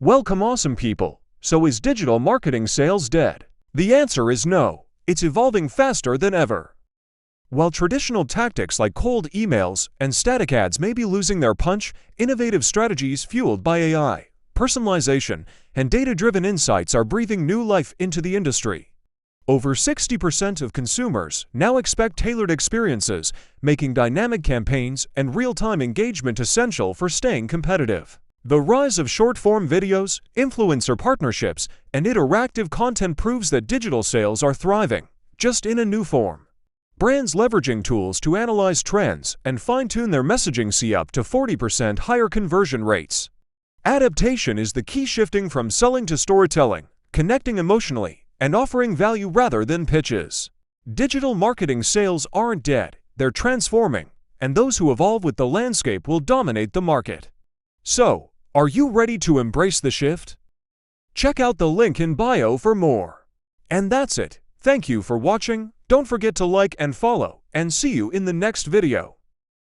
Welcome, awesome people! So is digital marketing sales dead? The answer is no. It's evolving faster than ever. While traditional tactics like cold emails and static ads may be losing their punch, innovative strategies fueled by AI, personalization, and data-driven insights are breathing new life into the industry. Over 60% of consumers now expect tailored experiences, making dynamic campaigns and real-time engagement essential for staying competitive. The rise of short-form videos, influencer partnerships, and interactive content proves that digital sales are thriving, just in a new form. Brands leveraging tools to analyze trends and fine-tune their messaging see up to 40% higher conversion rates. Adaptation is the key, shifting from selling to storytelling, connecting emotionally, and offering value rather than pitches. Digital marketing sales aren't dead, they're transforming, and those who evolve with the landscape will dominate the market. So, are you ready to embrace the shift? Check out the link in bio for more. And that's it. Thank you for watching. Don't forget to like and follow, and see you in the next video.